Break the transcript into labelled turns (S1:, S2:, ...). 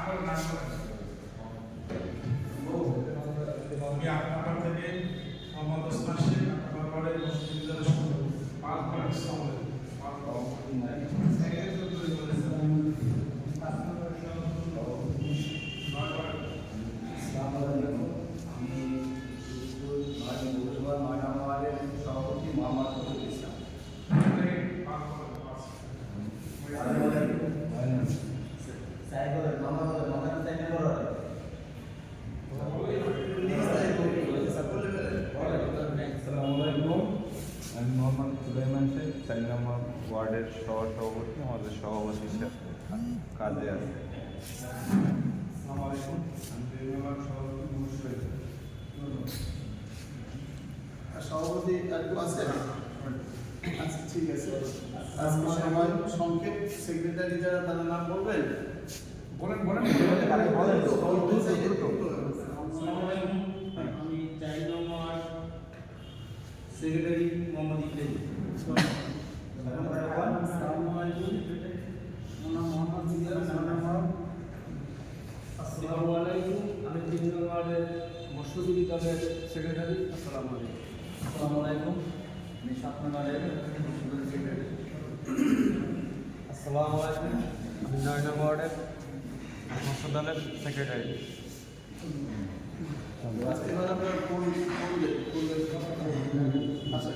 S1: আমি আপনার থেকে মোহাম্মদ ওসমান শেখ আপনার বাড়ির মসজিদের শুরু পাঁচ বার ইসলাম
S2: সভাপতি মোহাম্মদ ফজলুল ইসলাম।
S3: আমি মোহাম্মদ সুলাইমান শেখ ৪ নম্বর ওয়ার্ডের সহসভাপতি, আমাদের সভাপতি কাজে আছে।
S1: আসসালামু আলাইকুম, আমি ২ নম্বর সভাপতি মুশফিক।
S4: সভাপতি একটু আছে? আচ্ছা, ঠিক আছে। আজকে সবাই সংক্ষেপ সেক্রেটারি যারা তারা নাম বলবেন।
S1: বলেন
S5: আমি ৪ নম্বর সেক্রেটারি মোহাম্মদ ইকরাম।
S4: আসসালামু আলাইকুম। মোহাম্মদ জিয়াদ।
S5: আসসালামু আলাইকুম, আমি ৩ নম্বরের মসজিদ দলের সেক্রেটারি। আসসালামু আলাইকুম।
S2: আসসালামু আলাইকুম, আমি ৭ নম্বরের সেক্রেটারি।
S3: আসসালামু আলাইকুম, আমি ৯ নম্বর ওয়ার্ডের মৎস্য দলের সেক্রেটারি।
S4: এবার আপনার আচ্ছা